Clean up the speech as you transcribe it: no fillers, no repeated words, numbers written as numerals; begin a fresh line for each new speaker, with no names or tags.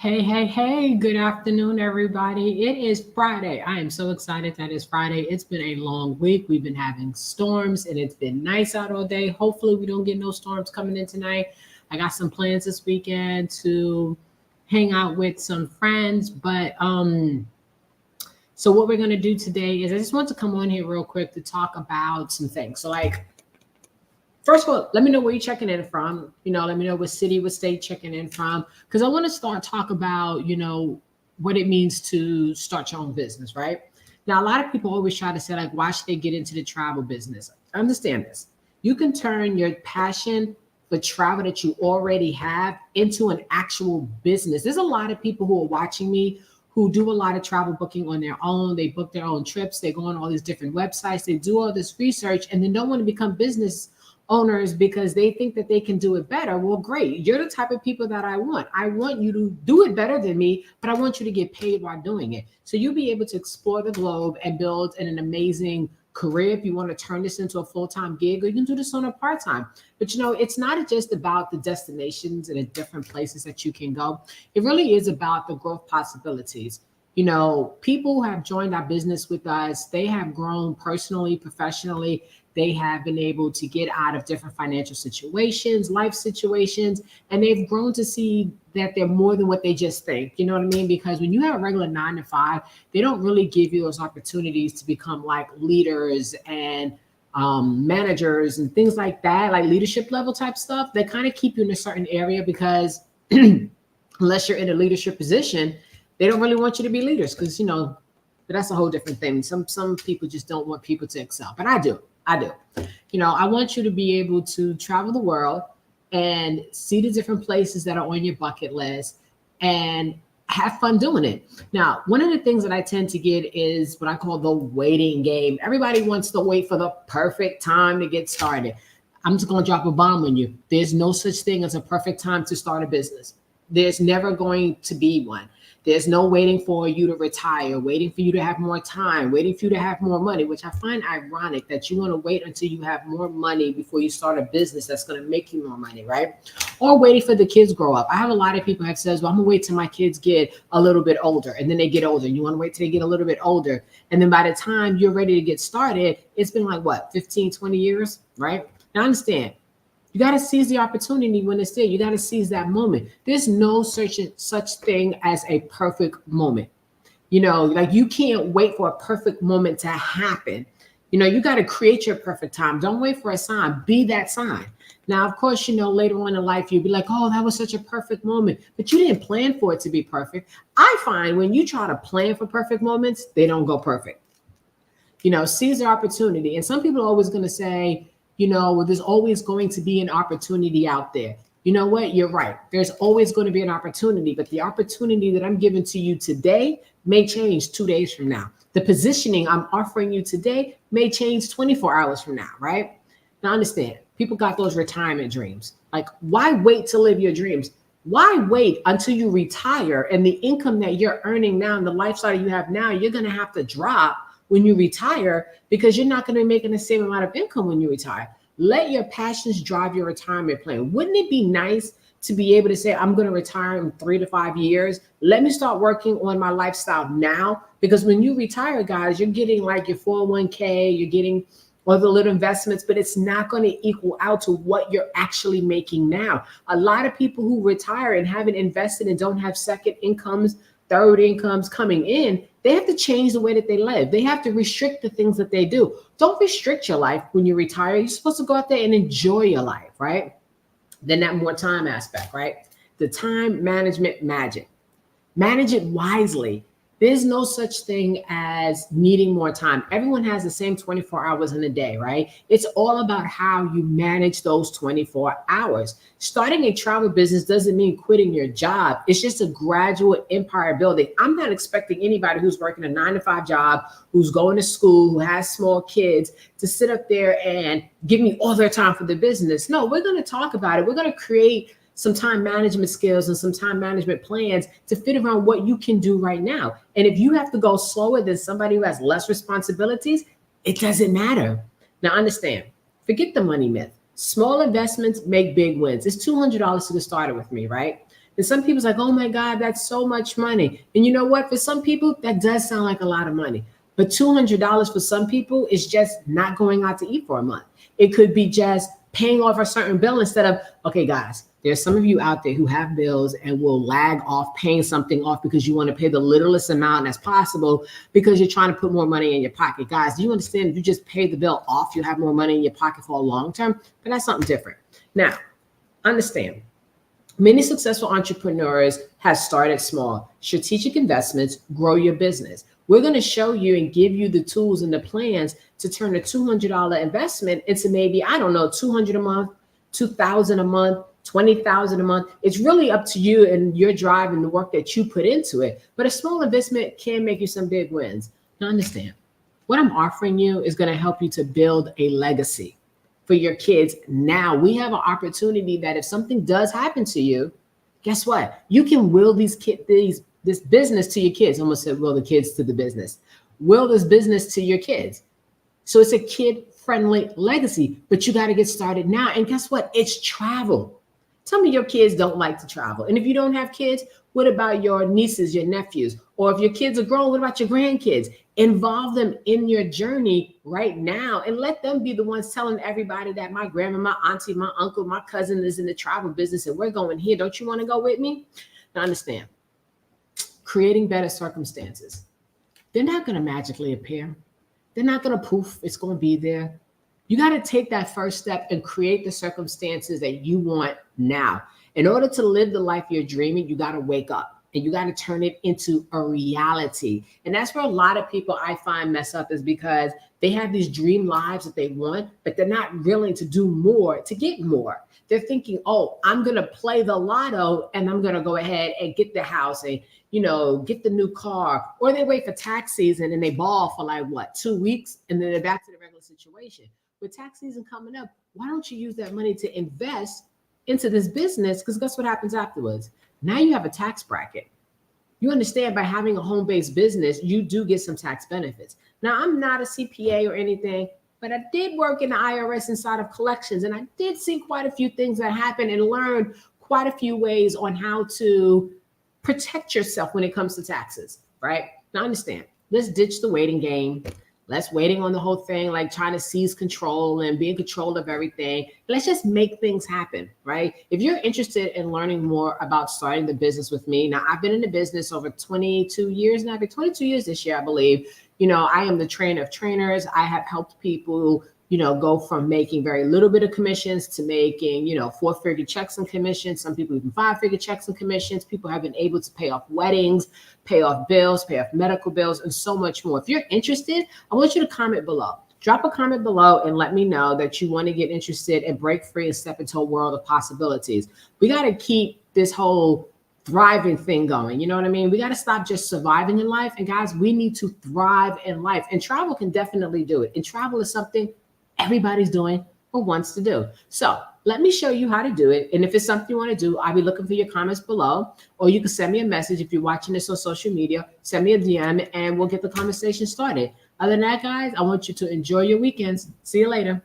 Hey, hey, hey, good afternoon, everybody. It is Friday. I am so excited that it's Friday. It's been a long week. We've been having storms and it's been nice out all day. Hopefully, we don't get no storms coming in tonight. I got some plans this weekend to hang out with some friends. So what we're going to do today is I just want to come on here real quick to talk about some things. First of all, let me know where you're checking in from. Let me know what city, what state checking in from. Because I want to start talk about, what it means to start your own business, right? Now, a lot of people always try to say, like, why should they get into the travel business? Understand this. You can turn your passion for travel that you already have into an actual business. There's a lot of people who are watching me who do a lot of travel booking on their own. They book their own trips. They go on all these different websites. They do all this research and then don't want to become business owners because they think that they can do it better. Well, great. You're the type of people that I want. I want you to do it better than me, but I want you to get paid while doing it. So you'll be able to explore the globe and build an amazing career if you want to turn this into a full-time gig, or you can do this on a part-time. But it's not just about the destinations and the different places that you can go. It really is about the growth possibilities. People who have joined our business with us, they have grown personally, professionally. They have been able to get out of different financial situations, life situations, and they've grown to see that they're more than what they just think. You know what I mean? Because when you have a regular 9 to 5, they don't really give you those opportunities to become like leaders and managers and things like that, like leadership level type stuff. They kind of keep you in a certain area because unless you're in a leadership position, they don't really want you to be leaders because but that's a whole different thing. Some people just don't want people to excel, but I do. I do. I want you to be able to travel the world and see the different places that are on your bucket list and have fun doing it. Now, one of the things that I tend to get is what I call the waiting game. Everybody wants to wait for the perfect time to get started. I'm just going to drop a bomb on you. There's no such thing as a perfect time to start a business. There's never going to be one. There's no waiting for you to retire, waiting for you to have more time, waiting for you to have more money, which I find ironic that you want to wait until you have more money before you start a business that's going to make you more money, right? Or waiting for the kids grow up. I have a lot of people that says, well, I'm going to wait till my kids get a little bit older, and then they get older. You want to wait till they get a little bit older. And then by the time you're ready to get started, it's been like, what, 15, 20 years, right? Now, understand. You got to seize the opportunity when it's there. You got to seize that moment. There's no such thing as a perfect moment. Like you can't wait for a perfect moment to happen. You got to create your perfect time. Don't wait for a sign. Be that sign. Now, of course, later on in life, you'll be like, oh, that was such a perfect moment. But you didn't plan for it to be perfect. I find when you try to plan for perfect moments, they don't go perfect. Seize the opportunity. And some people are always going to say, there's always going to be an opportunity out there. You know what? You're right. There's always going to be an opportunity, but the opportunity that I'm giving to you today may change 2 days from now. The positioning I'm offering you today may change 24 hours from now, right? Now understand, people got those retirement dreams. Like, why wait to live your dreams? Why wait until you retire and the income that you're earning now and the lifestyle you have now, you're going to have to drop when you retire because you're not going to be making the same amount of income when you retire. Let your passions drive your retirement plan. Wouldn't it be nice to be able to say, I'm going to retire in 3 to 5 years. Let me start working on my lifestyle now. Because when you retire, guys, you're getting like your 401k, you're getting all the little investments, but it's not going to equal out to what you're actually making now. A lot of people who retire and haven't invested and don't have second incomes, third incomes coming in, they have to change the way that they live. They have to restrict the things that they do. Don't restrict your life when you retire. You're supposed to go out there and enjoy your life, right? Then that more time aspect, right? The time management magic. Manage it wisely. There's no such thing as needing more time. Everyone has the same 24 hours in a day, right? It's all about how you manage those 24 hours. Starting a travel business doesn't mean quitting your job. It's just a gradual empire building. I'm not expecting anybody who's working a 9 to 5 job, who's going to school, who has small kids to sit up there and give me all their time for the business. No, we're going to talk about it. We're going to create some time management skills and some time management plans to fit around what you can do right now. And if you have to go slower than somebody who has less responsibilities, it doesn't matter. Now understand, forget the money myth. Small investments make big wins. It's $200 to get started with me, right? And some people's like, oh my God, that's so much money. And you know what? For some people, that does sound like a lot of money. But $200 for some people is just not going out to eat for a month. It could be just paying off a certain bill instead of, okay, guys, there's some of you out there who have bills and will lag off paying something off because you want to pay the littlest amount as possible because you're trying to put more money in your pocket. Guys, do you understand if you just pay the bill off, you'll have more money in your pocket for a long term? But that's something different. Now, understand, many successful entrepreneurs have started small. Strategic investments grow your business. We're going to show you and give you the tools and the plans to turn a $200 investment into maybe, I don't know, $200 a month, $2,000 a month, $20,000 a month. It's really up to you and your drive and the work that you put into it. But a small investment can make you some big wins. Now understand, what I'm offering you is going to help you to build a legacy for your kids. Now we have an opportunity that if something does happen to you, guess what? You can will this business to your kids. I almost said will the kids to the business. Will this business to your kids. So it's a kid-friendly legacy, but you got to get started now. And guess what? It's travel. Tell me your kids don't like to travel. And if you don't have kids, what about your nieces, your nephews? Or if your kids are grown, what about your grandkids? Involve them in your journey right now and let them be the ones telling everybody that my grandma, my auntie, my uncle, my cousin is in the travel business and we're going here. Don't you want to go with me? Now understand, creating better circumstances. They're not going to magically appear. They're not going to poof. It's going to be there. You got to take that first step and create the circumstances that you want now. In order to live the life you're dreaming, you got to wake up and you got to turn it into a reality. And that's where a lot of people I find mess up, is because they have these dream lives that they want, but they're not willing to do more to get more. They're thinking, oh, I'm going to play the lotto and I'm going to go ahead and get the house and, get the new car. Or they wait for tax season and they ball for 2 weeks and then they're back to the regular situation. With tax season coming up, why don't you use that money to invest into this business? Because guess what happens afterwards? Now you have a tax bracket. You understand, by having a home-based business, you do get some tax benefits. Now, I'm not a CPA or anything, but I did work in the IRS inside of collections, and I did see quite a few things that happen and learned quite a few ways on how to protect yourself when it comes to taxes, right? Now, understand, let's ditch the waiting game. Let's waiting on the whole thing, like trying to seize control and be in control of everything. Let's just make things happen, right? If you're interested in learning more about starting the business with me, now I've been in the business over 22 years now. I've been 22 years this year, I believe. I am the trainer of trainers. I have helped people, go from making very little bit of commissions to making, 4-figure checks and commissions. Some people even 5-figure checks and commissions. People have been able to pay off weddings, pay off bills, pay off medical bills, and so much more. If you're interested, I want you to comment below. Drop a comment below and let me know that you want to get interested and break free and step into a world of possibilities. We got to keep this whole thriving thing going. You know what I mean? We got to stop just surviving in life. And guys, we need to thrive in life. And travel can definitely do it. And travel is something everybody's doing or wants to do. So let me show you how to do it. And if it's something you want to do, I'll be looking for your comments below, or you can send me a message. If you're watching this on social media, send me a DM and we'll get the conversation started. Other than that, guys, I want you to enjoy your weekends. See you later.